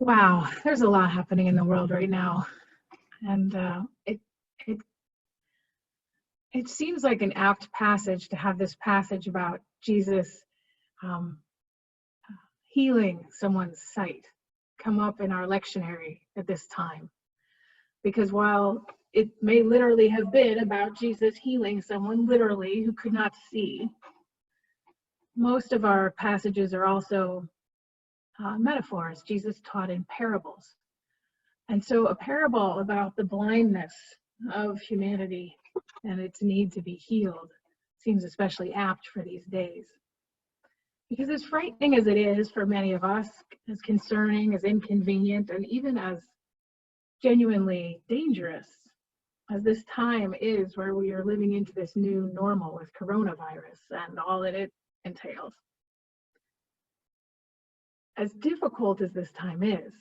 Wow, there's a lot happening in the world right now, and it it seems like an apt passage to have this passage about Jesus um, healing someone's sight come up in our lectionary at this time, because while it may literally have been about Jesus healing someone literally who could not see, most of our passages are also metaphors. Jesus taught in parables. And so a parable about the blindness of humanity and its need to be healed seems especially apt for these days. Because as frightening as it is for many of us, as concerning, as inconvenient, and even as genuinely dangerous as this time is where we are living into this new normal with coronavirus and all that it entails, as difficult as this time is,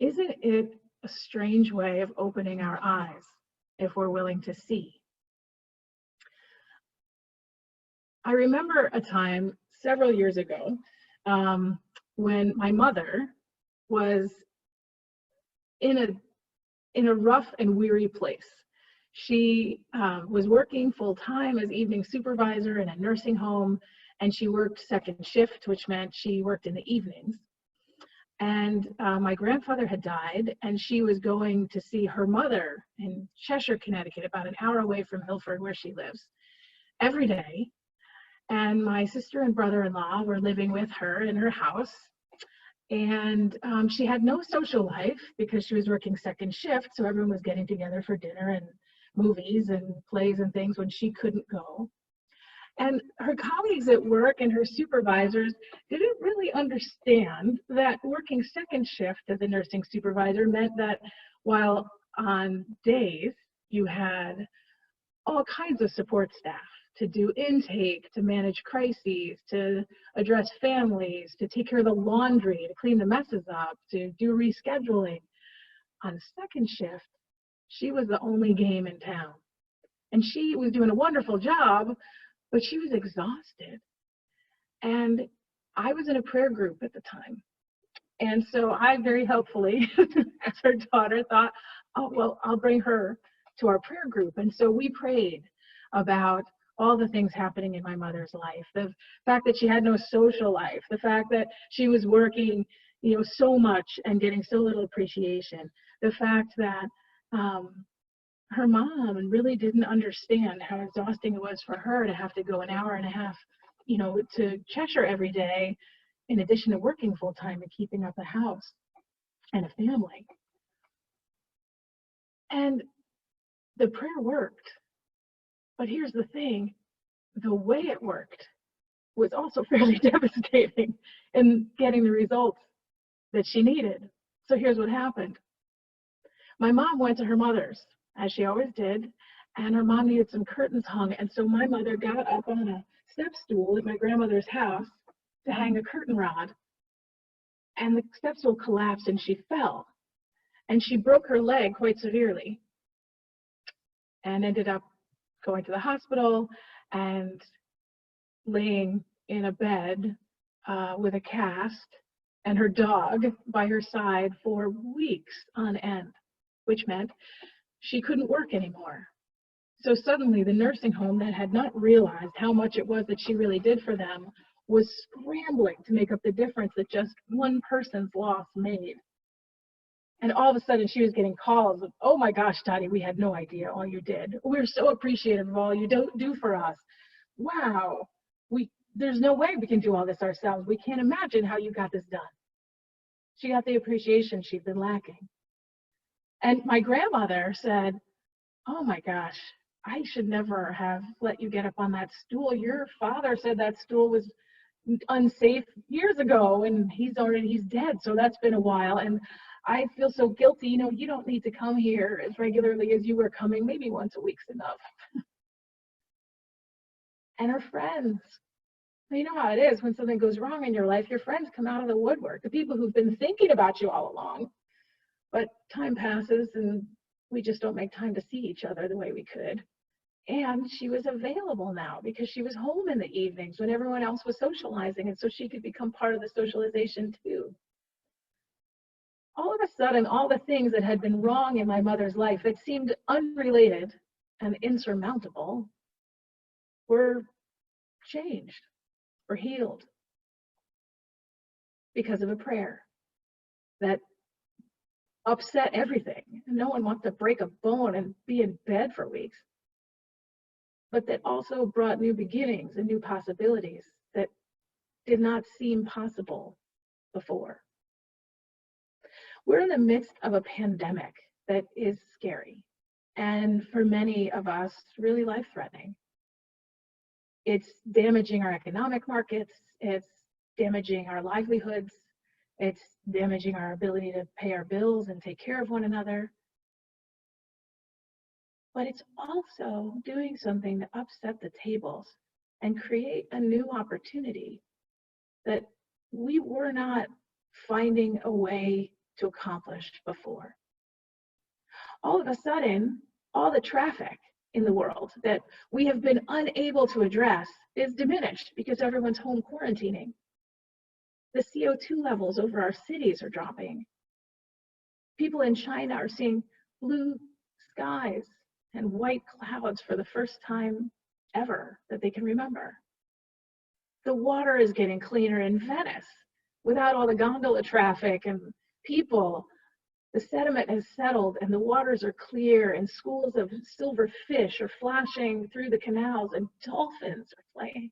isn't it a strange way of opening our eyes if we're willing to see? I remember a time several years ago when my mother was in a rough and weary place. She was working full-time as evening supervisor in a nursing home, and she worked second shift, which meant she worked in the evenings. And my grandfather had died, and she was going to see her mother in Cheshire, Connecticut, about an hour away from Milford, where she lives, every day. And my sister and brother-in-law were living with her in her house. And she had no social life because she was working second shift, so everyone was getting together for dinner and movies and plays and things when she couldn't go. And her colleagues at work and her supervisors didn't really understand that working second shift as a nursing supervisor meant that while on days you had all kinds of support staff to do intake, to manage crises, to address families, to take care of the laundry, to clean the messes up, to do rescheduling. On second shift, she was the only game in town. And she was doing a wonderful job, but she was exhausted. And I was in a prayer group at the time. And so I very helpfully, as her daughter, thought, oh, well, I'll bring her to our prayer group. And so we prayed about all the things happening in my mother's life, the fact that she had no social life, the fact that she was working, so much and getting so little appreciation, the fact that her mom really didn't understand how exhausting it was for her to have to go an hour and a half, to Cheshire every day, in addition to working full time and keeping up a house and a family. And the prayer worked. But here's the thing, the way it worked was also fairly devastating in getting the results that she needed. So here's what happened. My mom went to her mother's, as she always did, and her mom needed some curtains hung. And so my mother got up on a step stool at my grandmother's house to hang a curtain rod. And the step stool collapsed and she fell. And she broke her leg quite severely and ended up going to the hospital and laying in a bed with a cast and her dog by her side for weeks on end, which meant she couldn't work anymore. So suddenly the nursing home that had not realized how much it was that she really did for them was scrambling to make up the difference that just one person's loss made. And all of a sudden she was getting calls of, oh my gosh, Dottie, we had no idea all you did. We're so appreciative of all you do for us. Wow, there's no way we can do all this ourselves. We can't imagine how you got this done. She got the appreciation she'd been lacking. And my grandmother said, oh my gosh, I should never have let you get up on that stool. Your father said that stool was unsafe years ago and he's dead, so that's been a while. And I feel so guilty. You don't need to come here as regularly as you were coming. Maybe once a week's enough. And her friends, you know how it is when something goes wrong in your life, your friends come out of the woodwork, the people who've been thinking about you all along. But time passes and we just don't make time to see each other the way we could. And she was available now because she was home in the evenings when everyone else was socializing, and so she could become part of the socialization too. All of a sudden, all the things that had been wrong in my mother's life that seemed unrelated and insurmountable were changed or healed because of a prayer that upset everything. No one wants to break a bone and be in bed for weeks, but that also brought new beginnings and new possibilities that did not seem possible before. We're in the midst of a pandemic that is scary, and for many of us, really life-threatening. It's damaging our economic markets, it's damaging our livelihoods, it's damaging our ability to pay our bills and take care of one another. But it's also doing something to upset the tables and create a new opportunity that we were not finding a way to accomplish before. All of a sudden, all the traffic in the world that we have been unable to address is diminished because everyone's home quarantining. The CO2 levels over our cities are dropping. People in China are seeing blue skies and white clouds for the first time ever that they can remember. The water is getting cleaner in Venice without all the gondola traffic and people. The sediment has settled and the waters are clear, and schools of silver fish are flashing through the canals and dolphins are playing.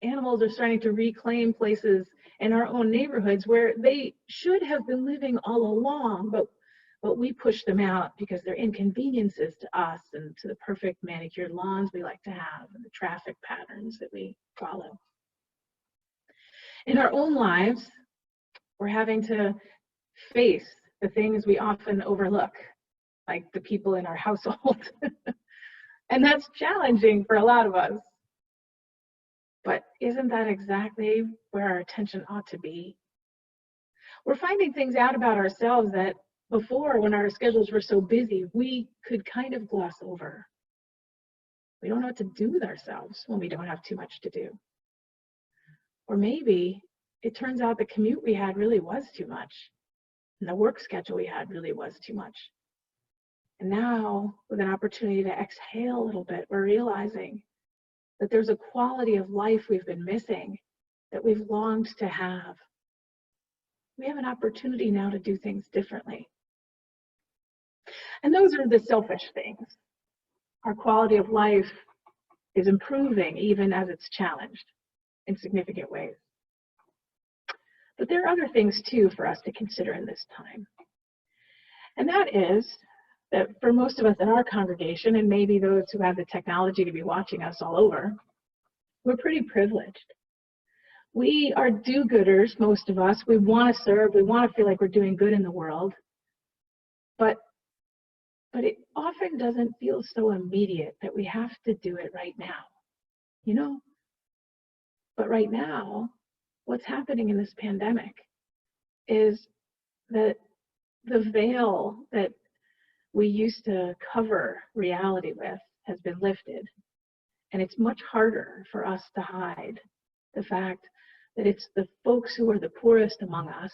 Animals are starting to reclaim places in our own neighborhoods where they should have been living all along, but we push them out because they're inconveniences to us and to the perfect manicured lawns we like to have and the traffic patterns that we follow. In our own lives, we're having to face the things we often overlook, like the people in our household. And that's challenging for a lot of us. But isn't that exactly where our attention ought to be? We're finding things out about ourselves that before, when our schedules were so busy, we could kind of gloss over. We don't know what to do with ourselves when we don't have too much to do. Or maybe it turns out the commute we had really was too much, and the work schedule we had really was too much. And now, with an opportunity to exhale a little bit, we're realizing that there's a quality of life we've been missing that we've longed to have. We have an opportunity now to do things differently. And those are the selfish things. Our quality of life is improving even as it's challenged in significant ways. But there are other things too for us to consider in this time. And that is that for most of us in our congregation, and maybe those who have the technology to be watching us all over, we're pretty privileged. We are do-gooders, most of us. We want to serve. We want to feel like we're doing good in the world. But it often doesn't feel so immediate that we have to do it right now, you know? But right now, what's happening in this pandemic is that the veil that we used to cover reality with has been lifted. And it's much harder for us to hide the fact that it's the folks who are the poorest among us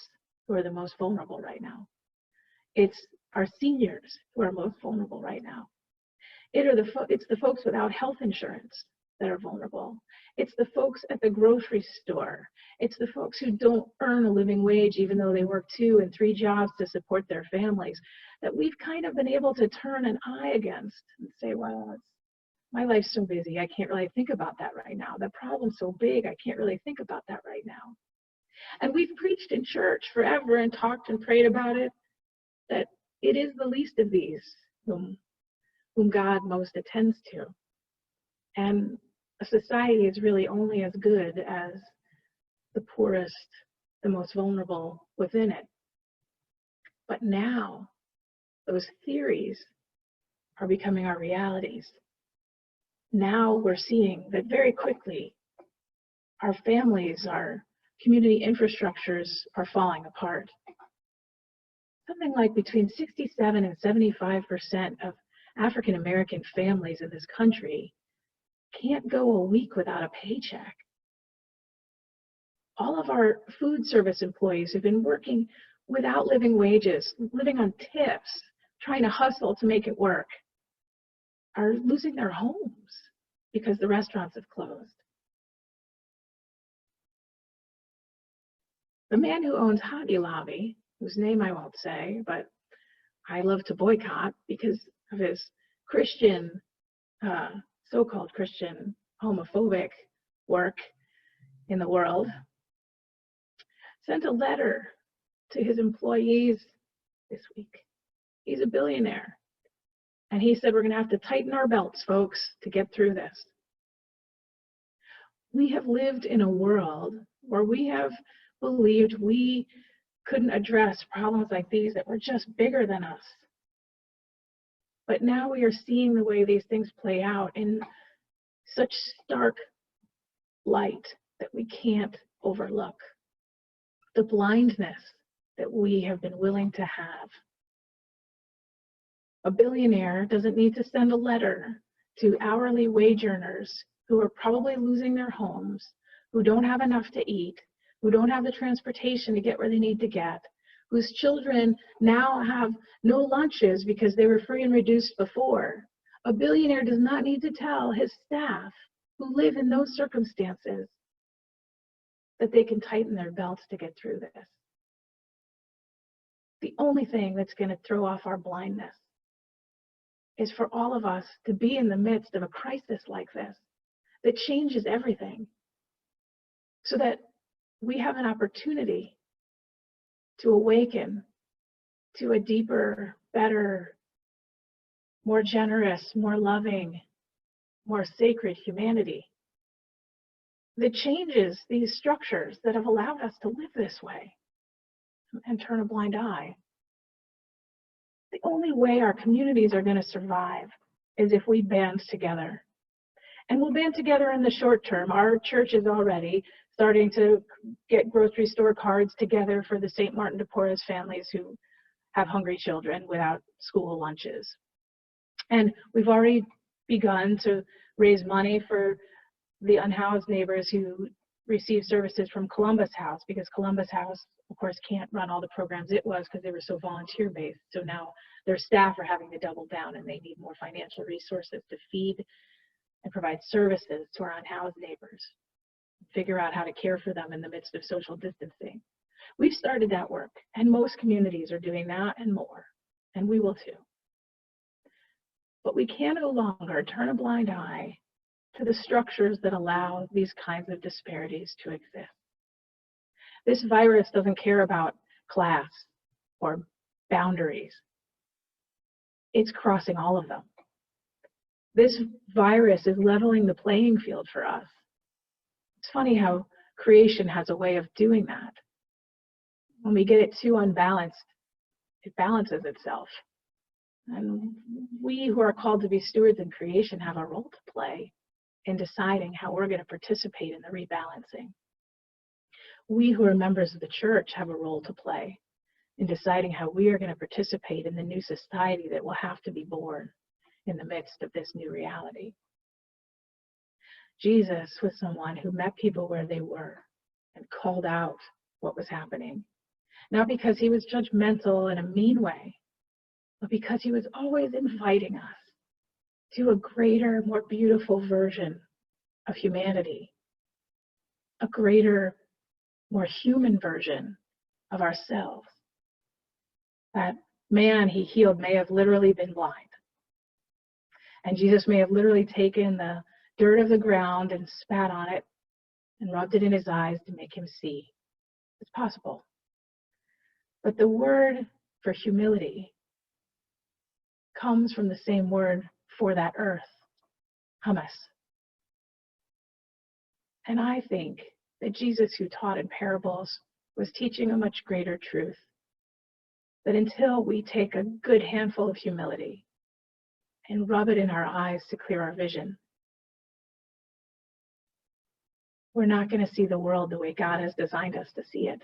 who are the most vulnerable right now. It's our seniors who are most vulnerable right now. It's the folks without health insurance that are vulnerable. It's the folks at the grocery store. It's the folks who don't earn a living wage even though they work 2 and 3 jobs to support their families, that we've kind of been able to turn an eye against and say, well, my life's so busy, I can't really think about that right now. The problem's so big, I can't really think about that right now. And we've preached in church forever and talked and prayed about it, that it is the least of these whom God most attends to. And a society is really only as good as the poorest, the most vulnerable within it. But now, those theories are becoming our realities. Now we're seeing that very quickly our families, our community infrastructures are falling apart. Something like between 67 and 75% of African American families in this country can't go a week without a paycheck. All of our food service employees who've been working without living wages, living on tips, trying to hustle to make it work, are losing their homes because the restaurants have closed. The man who owns Hobby Lobby, whose name I won't say, but I love to boycott because of his Christian, so-called Christian homophobic work in the world, sent a letter to his employees this week. He's a billionaire. And he said, we're going to have to tighten our belts, folks, to get through this. We have lived in a world where we have believed we couldn't address problems like these that were just bigger than us. But now we are seeing the way these things play out in such stark light that we can't overlook. The blindness that we have been willing to have. A billionaire doesn't need to send a letter to hourly wage earners who are probably losing their homes, who don't have enough to eat, who don't have the transportation to get where they need to get, whose children now have no lunches because they were free and reduced before. A billionaire does not need to tell his staff who live in those circumstances that they can tighten their belts to get through this. The only thing that's going to throw off our blindness is for all of us to be in the midst of a crisis like this that changes everything, so that we have an opportunity to awaken to a deeper, better, more generous, more loving, more sacred humanity that changes these structures that have allowed us to live this way and turn a blind eye. The only way our communities are going to survive is if we band together. And we'll band together in the short term. Our church is already starting to get grocery store cards together for the St. Martin de Porres families who have hungry children without school lunches. And we've already begun to raise money for the unhoused neighbors who receive services from Columbus House, because Columbus House, of course, can't run all the programs it was because they were so volunteer-based. So now their staff are having to double down, and they need more financial resources to feed and provide services to our unhoused neighbors, figure out how to care for them in the midst of social distancing. We've started that work, and most communities are doing that and more, and we will too. But we can no longer turn a blind eye to the structures that allow these kinds of disparities to exist. This virus doesn't care about class or boundaries. It's crossing all of them. This virus is leveling the playing field for us. It's funny how creation has a way of doing that. When we get it too unbalanced, it balances itself. And we who are called to be stewards in creation have a role to play in deciding how we're going to participate in the rebalancing. We who are members of the church have a role to play in deciding how we are going to participate in the new society that will have to be born in the midst of this new reality. Jesus was someone who met people where they were and called out what was happening, not because he was judgmental in a mean way, but because he was always inviting us to a greater, more beautiful version of humanity, a greater, more human version of ourselves. That man he healed may have literally been blind. And Jesus may have literally taken the dirt of the ground and spat on it and rubbed it in his eyes to make him see. It's possible. But the word for humility comes from the same word for that earth, hummus. And I think that Jesus, who taught in parables, was teaching a much greater truth. That until we take a good handful of humility and rub it in our eyes to clear our vision, we're not going to see the world the way God has designed us to see it.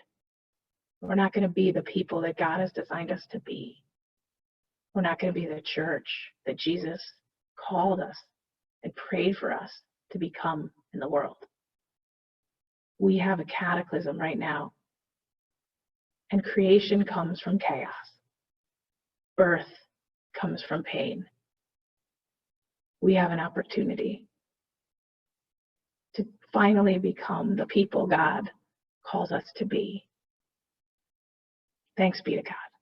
We're not going to be the people that God has designed us to be. We're not going to be the church that Jesus called us and prayed for us to become in the world. We have a cataclysm right now, and creation comes from chaos. Birth comes from pain. We have an opportunity to finally become the people God calls us to be. Thanks be to God.